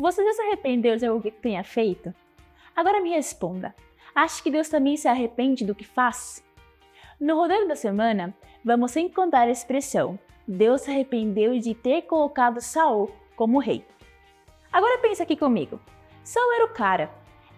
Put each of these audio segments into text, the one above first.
Você já se arrependeu de algo que tenha feito? Agora me responda. Acha que Deus também se arrepende do que faz? No rodeio da semana, vamos encontrar a expressão Deus se arrependeu de ter colocado Saul como rei. Agora pensa aqui comigo. Saul era o cara.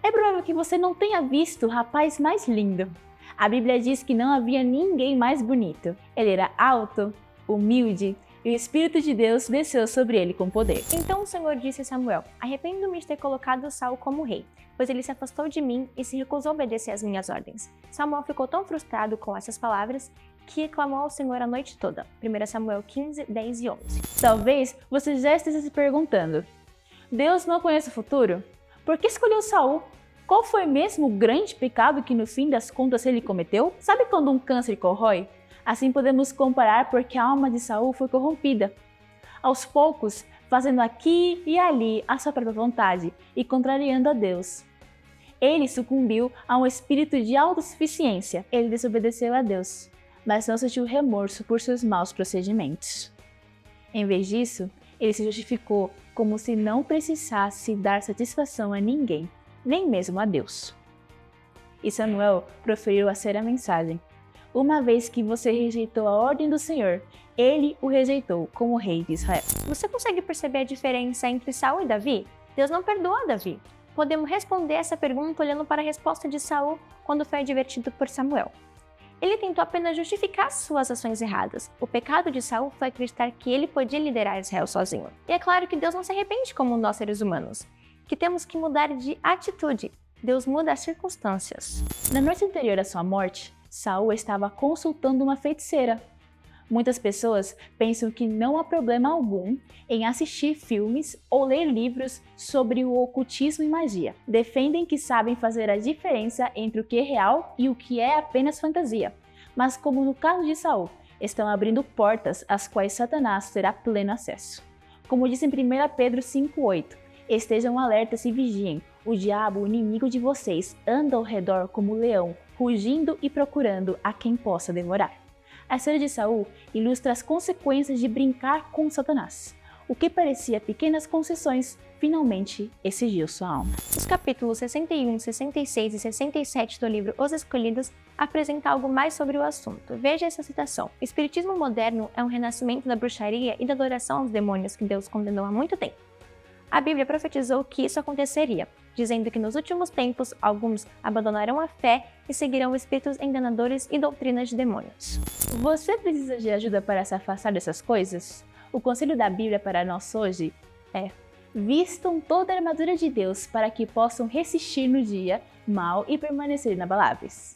É provável que você não tenha visto o rapaz mais lindo. A Bíblia diz que não havia ninguém mais bonito. Ele era alto, humilde, e o Espírito de Deus desceu sobre ele com poder. Então o Senhor disse a Samuel: arrependo-me de ter colocado Saul como rei, pois ele se afastou de mim e se recusou a obedecer às minhas ordens. Samuel ficou tão frustrado com essas palavras que clamou ao Senhor a noite toda. 1 Samuel 15, 10 e 11. Talvez você já esteja se perguntando: Deus não conhece o futuro? Por que escolheu Saul? Qual foi mesmo o grande pecado que no fim das contas ele cometeu? Sabe quando um câncer corrói? Assim podemos comparar porque a alma de Saul foi corrompida. Aos poucos, fazendo aqui e ali a sua própria vontade e contrariando a Deus. Ele sucumbiu a um espírito de autossuficiência. Ele desobedeceu a Deus, mas não sentiu remorso por seus maus procedimentos. Em vez disso, ele se justificou como se não precisasse dar satisfação a ninguém, nem mesmo a Deus. E Samuel proferiu a séria mensagem: uma vez que você rejeitou a ordem do Senhor, ele o rejeitou como rei de Israel. Você consegue perceber a diferença entre Saul e Davi? Deus não perdoa Davi. Podemos responder essa pergunta olhando para a resposta de Saul quando foi advertido por Samuel. Ele tentou apenas justificar suas ações erradas. O pecado de Saul foi acreditar que ele podia liderar Israel sozinho. E é claro que Deus não se arrepende como nós seres humanos, que temos que mudar de atitude. Deus muda as circunstâncias. Na noite anterior à sua morte, Saul estava consultando uma feiticeira. Muitas pessoas pensam que não há problema algum em assistir filmes ou ler livros sobre o ocultismo e magia. Defendem que sabem fazer a diferença entre o que é real e o que é apenas fantasia. Mas como no caso de Saul, estão abrindo portas às quais Satanás terá pleno acesso. Como diz em 1 Pedro 5,8, estejam alertas e vigiem. O diabo, o inimigo de vocês, anda ao redor como leão, rugindo e procurando a quem possa devorar. A história de Saul ilustra as consequências de brincar com Satanás. O que parecia pequenas concessões, finalmente exigiu sua alma. Os capítulos 61, 66 e 67 do livro Os Escolhidos apresentam algo mais sobre o assunto. Veja essa citação: o espiritismo moderno é um renascimento da bruxaria e da adoração aos demônios que Deus condenou há muito tempo. A Bíblia profetizou que isso aconteceria, dizendo que nos últimos tempos alguns abandonarão a fé e seguirão espíritos enganadores e doutrinas de demônios. Você precisa de ajuda para se afastar dessas coisas? O conselho da Bíblia para nós hoje é: vistam toda a armadura de Deus para que possam resistir no dia mau e permanecer inabaláveis.